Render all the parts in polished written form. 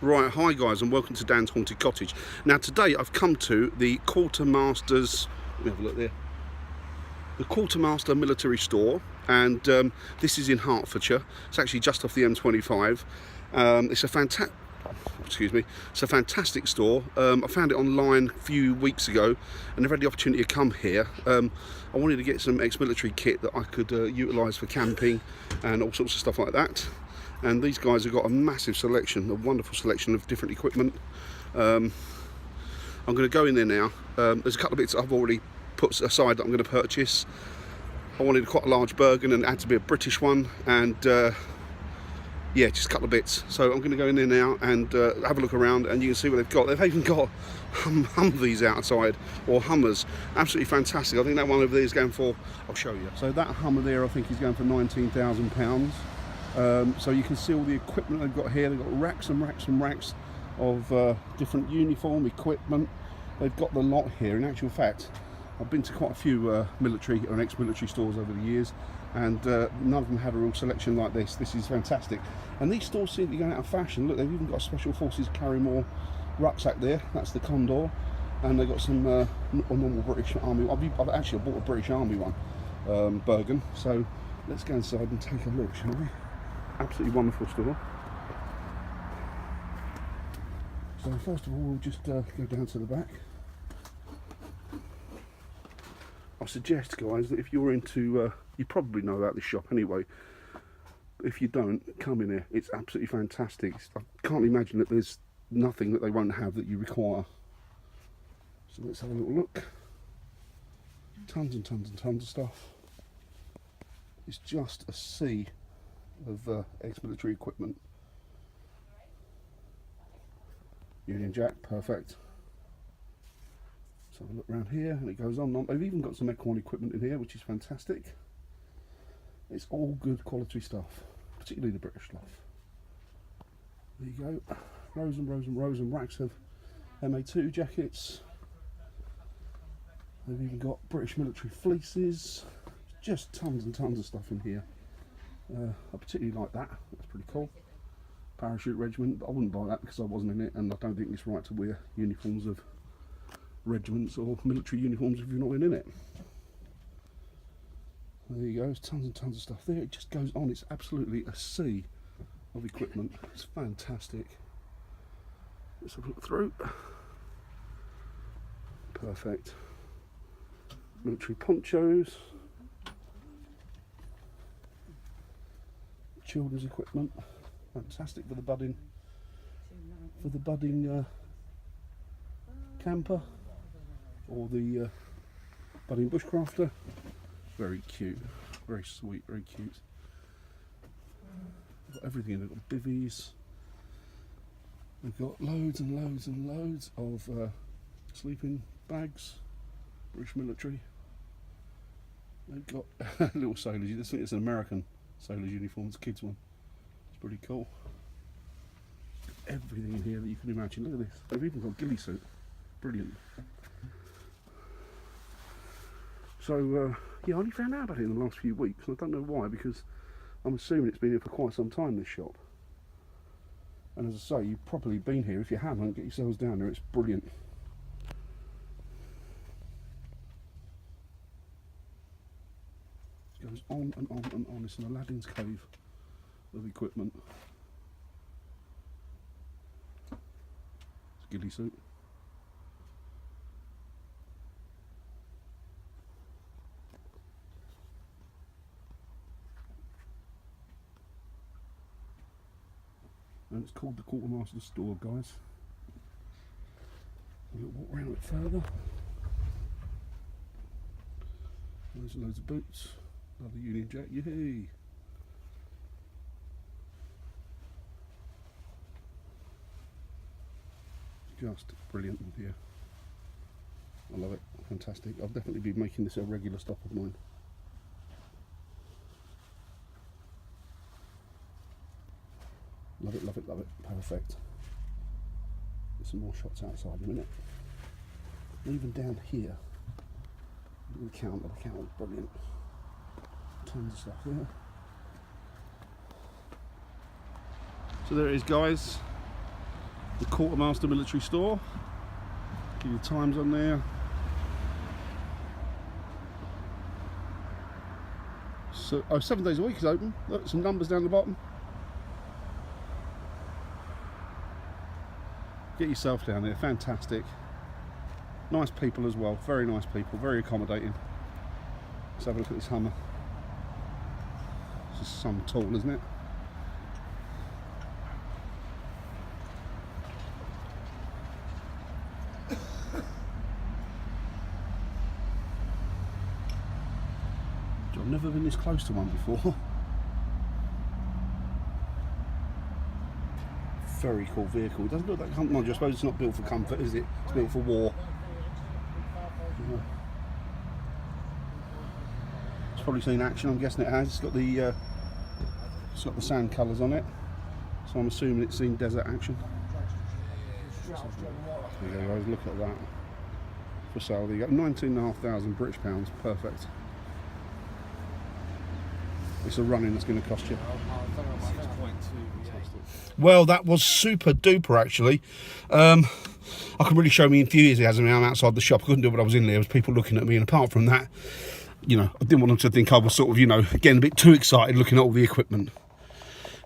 Right, hi guys, and welcome to Dan's Haunted Cottage. Now today I've come to the Quartermaster's, let me have a look there, the Quartermaster Military Store, and this is in Hertfordshire. It's actually just off the M25. It's a fantastic store. I found it online a few weeks ago, and I've had the opportunity to come here. I wanted to get some ex-military kit that I could utilise for camping and all sorts of stuff like that. And these guys have got a massive selection, a wonderful selection of different equipment. I'm going to go in there now. There's a couple of bits I've already put aside that I'm going to purchase. I wanted quite a large Bergen, and it had to be a British one, and yeah, just a couple of bits. So I'm going to go in there now and have a look around, and you can see what they've got. They've even got Humvees outside, or Hummers. Absolutely fantastic. I think that one over there is going for, I'll show you. So that Hummer there I think is going for £19,000. So you can see all the equipment they've got here. They've got racks and racks and racks of different uniform equipment. They've got the lot here. In actual fact, I've been to quite a few military or ex-military stores over the years, and none of them had a real selection like this. This is fantastic. And these stores seem to be going out of fashion. Look, they've even got a Special Forces Carry More rucksack there. That's the Condor. And they've got some normal British Army. I've actually bought a British Army one, Bergen. So let's go inside and take a look, shall we? Absolutely wonderful store. So first of all, we'll just go down to the back. I suggest, guys, that if you're into, you probably know about this shop anyway. If you don't, come in here. It's absolutely fantastic. I can't imagine that there's nothing that they won't have that you require. So let's have a little look. Tons and tons and tons of stuff. It's just a sea of ex-military equipment. Union Jack, perfect. Let's have a look around here, and it goes on. They've even got some Equine equipment in here, which is fantastic. It's all good quality stuff, particularly the British stuff. There you go. Rows and rows and rows and racks of MA2 jackets. They've even got British military fleeces. Just tons and tons of stuff in here. I particularly like that. That's pretty cool. Parachute regiment, but I wouldn't buy that because I wasn't in it, and I don't think it's right to wear uniforms of regiments or military uniforms if you're not in it. There you go. There's tons and tons of stuff there. It just goes on. It's absolutely a sea of equipment. It's fantastic. Let's have a look through. Perfect. Military ponchos. Children's equipment, fantastic for the budding camper or the budding bushcrafter. Very cute, very sweet, very cute. They've got everything. They've got bivvies. They've got loads and loads and loads of sleeping bags. British military. They've got little sailors. You just think it's an American sailor's uniform, it's a kids one. It's pretty cool. Everything in here that you can imagine. Look at this. They've even got ghillie suit. Brilliant. So yeah, I only found out about it in the last few weeks. I don't know why, because I'm assuming it's been here for quite some time, this shop. And as I say, you've probably been here. If you haven't, get yourselves down there. It's brilliant. Goes on and on and on. It's an Aladdin's cave of equipment. It's a ghillie suit. And it's called the Quartermaster Store, guys. We'll walk around a bit further. There's loads of boots. Another Union Jack, yay! Just brilliant in here. I love it, fantastic. I'll definitely be making this a regular stop of mine. Love it, love it, love it, perfect. Get some more shots outside in a minute. And even down here, the counter is brilliant. Tons of stuff there. So there it is, guys. The Quartermaster Military Store. Give you times on there. So, 7 days a week is open. Look, some numbers down the bottom. Get yourself down there, fantastic. Nice people as well, very nice people, very accommodating. Let's have a look at this Hummer. This is some tool, isn't it? I've never been this close to one before. Very cool vehicle. It doesn't look like comfort. I suppose it's not built for comfort, is it? It's built for war. Yeah. It's probably seen action. I'm guessing it has. It's got the sand colours on it, so I'm assuming it's seen desert action. There you go, guys. Look at that. For sale, there you go. 19,500 British pounds. Perfect. It's a running that's going to cost you. Well, that was super duper actually. I can really show me enthusiasm. I'm outside the shop. I couldn't do what I was in there. There was people looking at me, and apart from that, you know, I didn't want them to think I was sort of, you know, getting a bit too excited looking at all the equipment.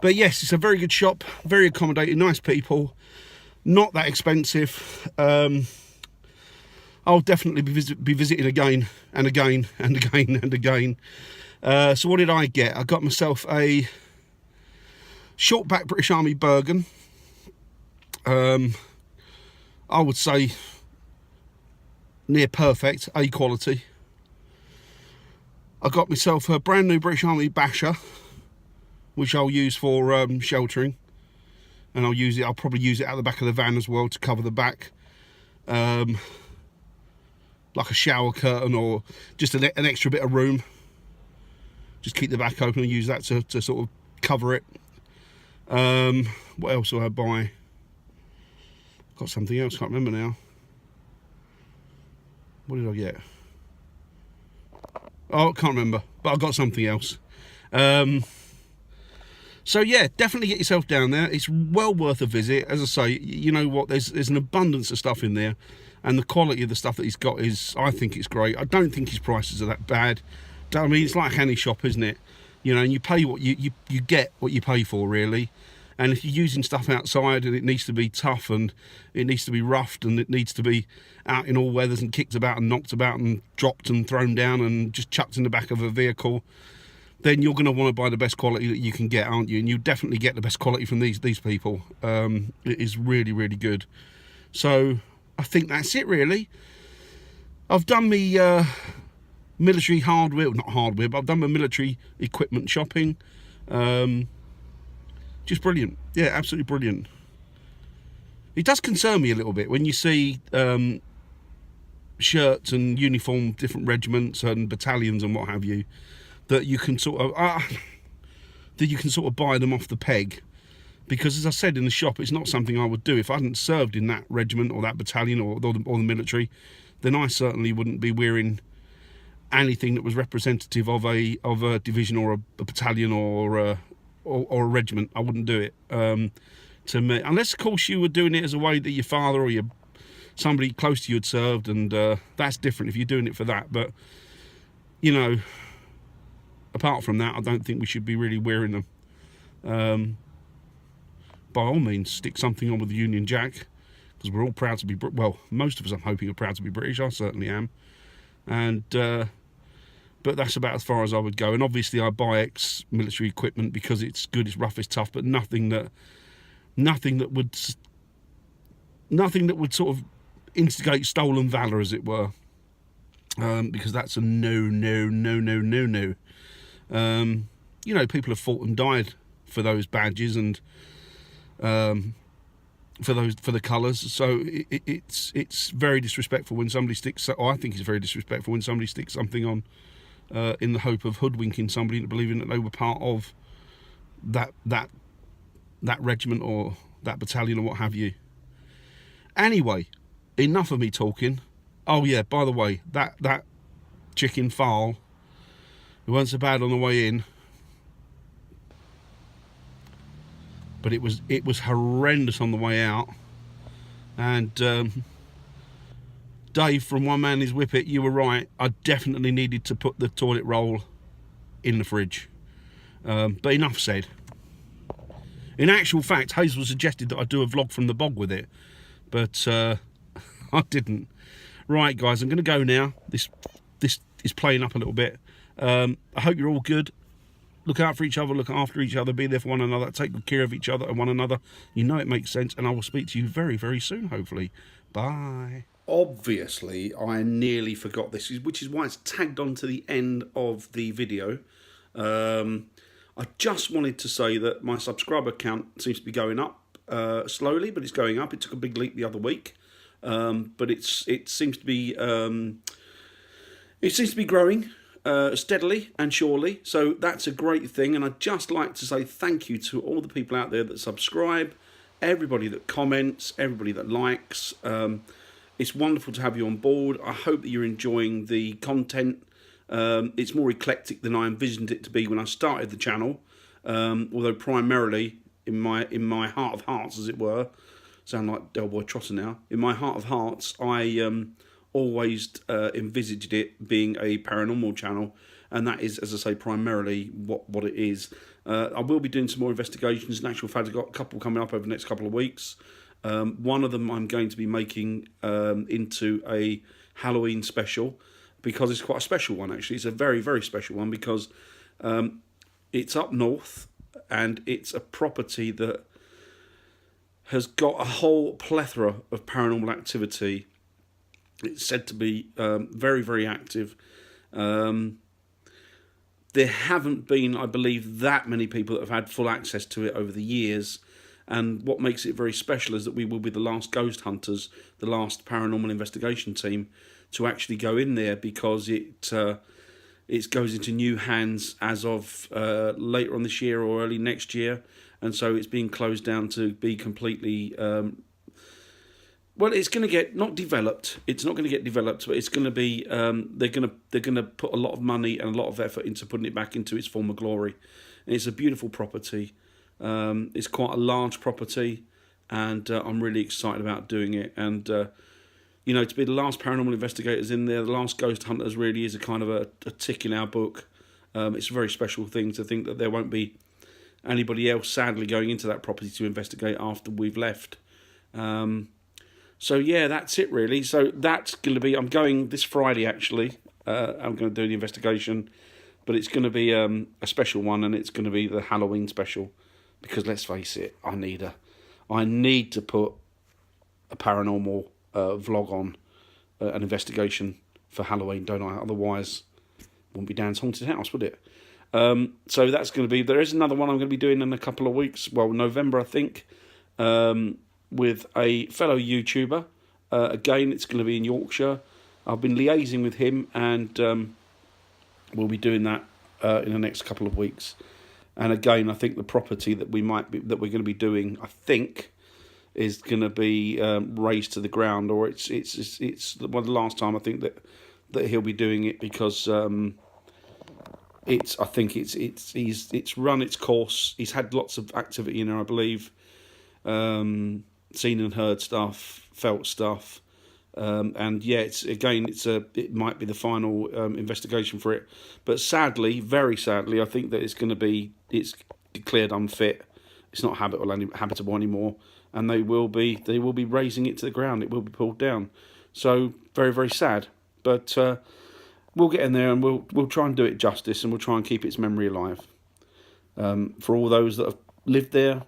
But yes, it's a very good shop, very accommodating, nice people, not that expensive. I'll definitely be visiting again and again and again and again. So what did I get? I got myself a short back British Army Bergen. I would say near perfect, A quality. I got myself a brand new British Army Basher, which I'll use for sheltering, and I'll probably use it at the back of the van as well to cover the back, like a shower curtain or just an extra bit of room. Just keep the back open and use that to sort of cover it. What else do I buy? Got something else, can't remember now. What did I get? Oh, can't remember, but I got something else. So yeah, definitely get yourself down there. It's well worth a visit. As I say, you know what, there's an abundance of stuff in there, and the quality of the stuff that he's got is, I think it's great. I don't think his prices are that bad. I mean, it's like any shop, isn't it? You know, and you pay what you get what you pay for, really. And if you're using stuff outside and it needs to be tough and it needs to be roughed and it needs to be out in all weathers and kicked about and knocked about and dropped and thrown down and just chucked in the back of a vehicle, then you're going to want to buy the best quality that you can get, aren't you? And you definitely get the best quality from these people. It is really, really good. So I think that's it, really. I've done me military hardware, not hardware, but I've done my military equipment shopping. Just brilliant. Yeah, absolutely brilliant. It does concern me a little bit when you see shirts and uniform, different regiments and battalions and what have you, that you can sort of buy them off the peg. Because as I said in the shop, it's not something I would do. If I hadn't served in that regiment or that battalion or the military, then I certainly wouldn't be wearing anything that was representative of a division or a battalion or a regiment. I wouldn't do it. To me, unless of course you were doing it as a way that your father or somebody close to you had served, and that's different if you're doing it for that. But you know, apart from that, I don't think we should be really wearing them. By all means, stick something on with the Union Jack, because we're all proud to be, well, most of us, I'm hoping, are proud to be British. I certainly am. And but that's about as far as I would go. And obviously I buy ex-military equipment because it's good, it's rough, it's tough, but nothing that would sort of instigate stolen valor, as it were, because that's a no. You know, people have fought and died for those badges and for the colours. So it's very disrespectful when somebody sticks. I think it's very disrespectful when somebody sticks something on in the hope of hoodwinking somebody into believing that they were part of that regiment or that battalion or what have you. Anyway, enough of me talking. Oh yeah, by the way, that chicken fowl, it wasn't so bad on the way in, but it was horrendous on the way out. And Dave from One Man Is Whippet, you were right. I definitely needed to put the toilet roll in the fridge. But enough said. In actual fact, Hazel suggested that I do a vlog from the bog with it, but I didn't. Right, guys, I'm going to go now. This is playing up a little bit. I hope you're all good. Look out for each other, look after each other, be there for one another, take good care of each other and one another. You know it makes sense, and I will speak to you very, very soon, hopefully. Bye. Obviously, I nearly forgot this, which is why it's tagged on to the end of the video. I just wanted to say that my subscriber count seems to be going up slowly, but it's going up. It took a big leap the other week, but it seems to be growing steadily and surely. So that's a great thing, and I'd just like to say thank you to all the people out there that subscribe, everybody that comments, everybody that likes. It's wonderful to have you on board. I hope that you're enjoying the content. It's more eclectic than I envisioned it to be when I started the channel, although primarily in my heart of hearts, as it were, sound like Del Boy Trotter now, in my heart of hearts, I always envisaged it being a paranormal channel, and that is, as I say, primarily what it is. I will be doing some more investigations. In actual fact, I've got a couple coming up over the next couple of weeks. One of them I'm going to be making into a Halloween special, because it's quite a special one, actually. It's a very, very special one, because it's up north, and it's a property that has got a whole plethora of paranormal activity. It's said to be very, very active. There haven't been, I believe, that many people that have had full access to it over the years. And what makes it very special is that we will be the last ghost hunters, the last paranormal investigation team to actually go in there, because it goes into new hands as of later on this year or early next year. And so it's being closed down to be completely... well, it's going to get not developed. It's not going to get developed, but it's going to be. They're going to put a lot of money and a lot of effort into putting it back into its former glory. And it's a beautiful property. It's quite a large property, and I'm really excited about doing it. And you know, to be the last paranormal investigators in there, the last ghost hunters, really is a kind of a tick in our book. It's a very special thing to think that there won't be anybody else, sadly, going into that property to investigate after we've left. So yeah, that's it really. So that's going to be, I'm going this Friday actually. I'm going to do the investigation, but it's going to be a special one, and it's going to be the Halloween special, because let's face it, I need to put a paranormal vlog on, an investigation for Halloween, don't I? Otherwise, it wouldn't be Dan's Haunted House, would it? So that's going to be, there is another one I'm going to be doing in a couple of weeks, well, November I think, with a fellow YouTuber. Again, it's going to be in Yorkshire. I've been liaising with him, and we'll be doing that in the next couple of weeks. And again, I think the property that we're going to be doing, I think, is going to be razed to the ground, or it's well, the last time I think that he'll be doing it, because I think it's run its course. He's had lots of activity in there, I believe. Seen and heard stuff, felt stuff, and yeah, it might be the final investigation for it. But sadly, very sadly, I think that it's declared unfit. It's not habitable anymore, and they will be razing it to the ground. It will be pulled down. So very, very sad. But we'll get in there, and we'll try and do it justice, and we'll try and keep its memory alive. For all those that have lived there,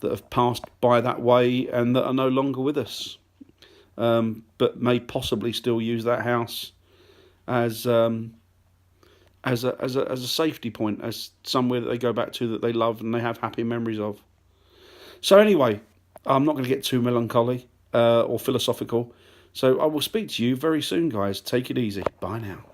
that have passed by that way, and that are no longer with us, but may possibly still use that house as a safety point, as somewhere that they go back to that they love and they have happy memories of. So anyway, I'm not going to get too melancholy or philosophical. So I will speak to you very soon, guys. Take it easy. Bye now.